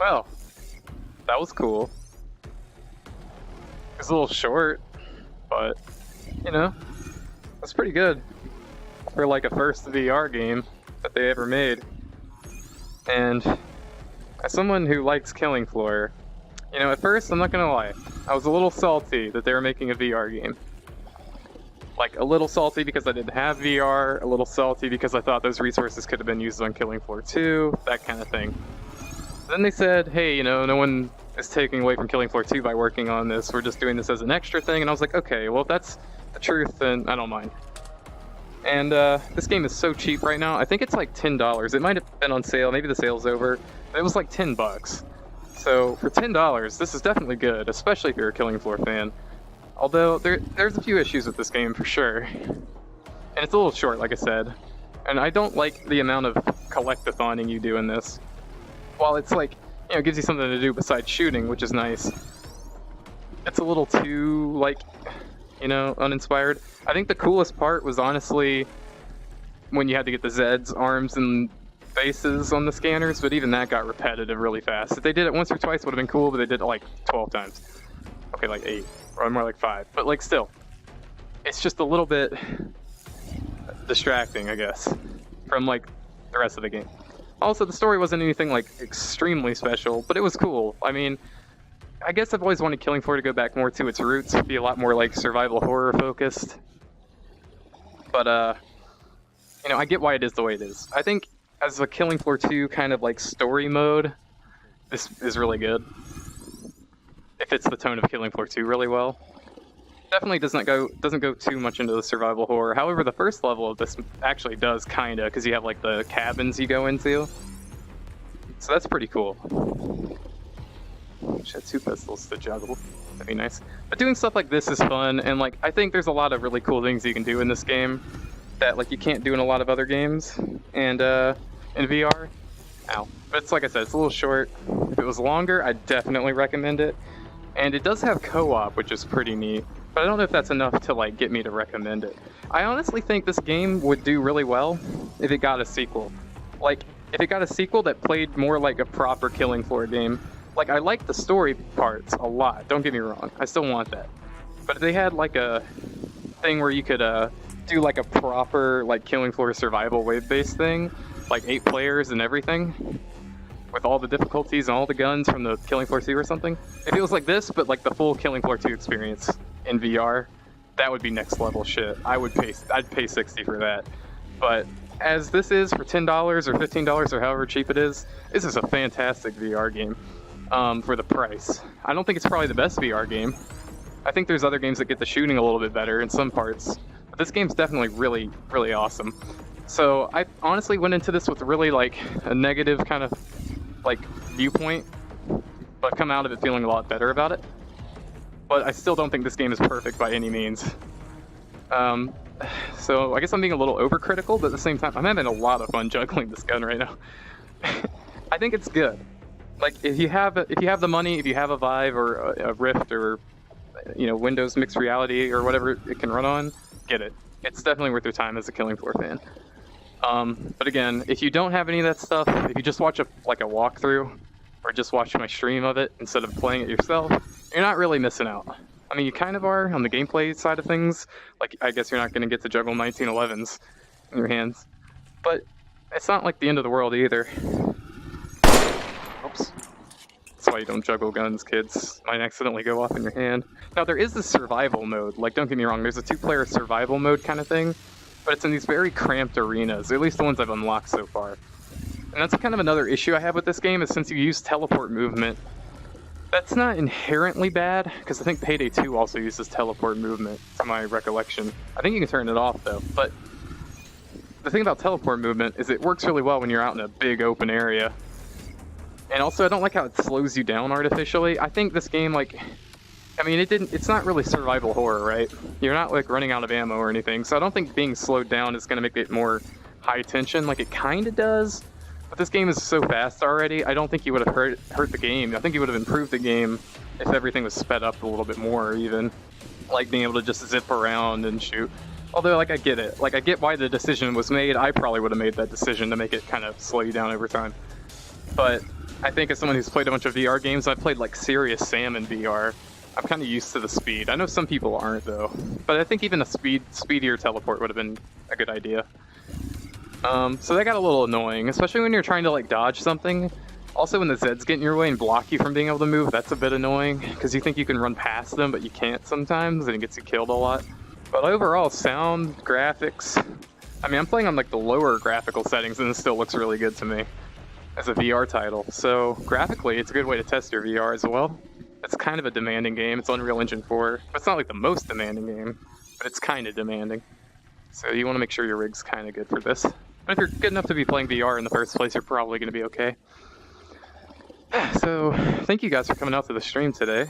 Well, that was cool. It's a little short, but, you know, that's pretty good for like a first VR game that they ever made. And as someone who likes Killing Floor, you know, at first, I'm not gonna lie, I was a little salty that they were making a VR game. Like, a little salty because I didn't have VR, a little salty because I thought those resources could have been used on Killing Floor 2, that kind of thing. Then they said, hey, you know, no one is taking away from Killing Floor 2 by working on this, we're just doing this as an extra thing, and I was like, okay, well, if that's the truth, then I don't mind. And this game is so cheap right now, I think it's like $10. It might have been on sale, maybe the sale's over, but it was like $10. So for $10, this is definitely good, especially if you're a Killing Floor fan. Although there's a few issues with this game for sure. And it's a little short, like I said. And I don't like the amount of collectathoning you do in this. While it's like, you know, it gives you something to do besides shooting, which is nice. It's a little too, like, you know, uninspired. I think the coolest part was honestly when you had to get the Zed's arms and faces on the scanners, but even that got repetitive really fast. If they did it once or twice, it would have been cool, but they did it like 12 times. Okay, like 8, or more like 5. But like still, it's just a little bit distracting, I guess, from like the rest of the game. Also, the story wasn't anything like extremely special, but it was cool. I mean, I guess I've always wanted Killing Floor to go back more to its roots, be a lot more like survival horror focused. But you know, I get why it is the way it is. I think as a Killing Floor 2 kind of like story mode, this is really good. It fits the tone of Killing Floor 2 really well. Definitely doesn't go too much into the survival horror. However, the first level of this actually does kinda, because you have like the cabins you go into. So that's pretty cool. Wish I had 2 pistols to juggle. That'd be nice. But doing stuff like this is fun, and like I think there's a lot of really cool things you can do in this game that like you can't do in a lot of other games. And in VR, ow. But it's like I said, it's a little short. If it was longer, I'd definitely recommend it. And it does have co-op, which is pretty neat. But I don't know if that's enough to like get me to recommend it. I honestly think this game would do really well if it got a sequel. Like, if it got a sequel that played more like a proper Killing Floor game. Like, I like the story parts a lot, don't get me wrong. I still want that. But if they had like a thing where you could do like a proper like Killing Floor survival wave-based thing, like 8 players and everything, with all the difficulties and all the guns from the Killing Floor 2 or something. If it was like this, but like the full Killing Floor 2 experience in VR, that would be next level shit. I'd pay $60 for that. But as this is for $10 or $15 or however cheap it is, this is a fantastic VR game for the price. I don't think it's probably the best VR game. I think there's other games that get the shooting a little bit better in some parts. But this game's definitely really, really awesome. So I honestly went into this with really like a negative kind of like viewpoint, but come out of it feeling a lot better about it. But I still don't think this game is perfect by any means. So I guess I'm being a little overcritical, but at the same time, I'm having a lot of fun juggling this gun right now. I think it's good. Like if you have the money, if you have a Vive or a Rift or you know Windows mixed reality or whatever it can run on, get it. It's definitely worth your time as a Killing Floor fan. But again, if you don't have any of that stuff, if you just watch a walkthrough or just watch my stream of it instead of playing it yourself, you're not really missing out. I mean, you kind of are on the gameplay side of things. Like, I guess you're not going to get to juggle 1911s in your hands. But it's not like the end of the world either. Oops. That's why you don't juggle guns, kids. Might accidentally go off in your hand. Now, there is this survival mode. Like, don't get me wrong, there's a 2-player survival mode kind of thing. But it's in these very cramped arenas, at least the ones I've unlocked so far. And that's kind of another issue I have with this game, is since you use teleport movement, that's not inherently bad, because I think Payday 2 also uses teleport movement, to my recollection. I think you can turn it off, though. But the thing about teleport movement is it works really well when you're out in a big open area. And also, I don't like how it slows you down artificially. I think this game, like, I mean, it's not really survival horror, right? You're not, like, running out of ammo or anything, so I don't think being slowed down is going to make it more high tension, like it kind of does. But this game is so fast already, I don't think you would have hurt the game. I think you would have improved the game if everything was sped up a little bit more, even. Like being able to just zip around and shoot. Although, like, I get it. Like, I get why the decision was made. I probably would have made that decision to make it kind of slow you down over time. But I think as someone who's played a bunch of VR games, I've played like Serious Sam in VR. I'm kind of used to the speed. I know some people aren't though, but I think even a speedier teleport would have been a good idea. So that got a little annoying, especially when you're trying to like dodge something. Also, when the Zeds get in your way and block you from being able to move, that's a bit annoying, because you think you can run past them, but you can't sometimes, and it gets you killed a lot. But overall, sound, graphics... I mean, I'm playing on like the lower graphical settings, and it still looks really good to me as a VR title. So, graphically, it's a good way to test your VR as well. It's kind of a demanding game. It's Unreal Engine 4. It's not like the most demanding game, but it's kind of demanding. So you want to make sure your rig's kind of good for this. But if you're good enough to be playing VR in the first place, you're probably going to be okay. So, thank you guys for coming out to the stream today.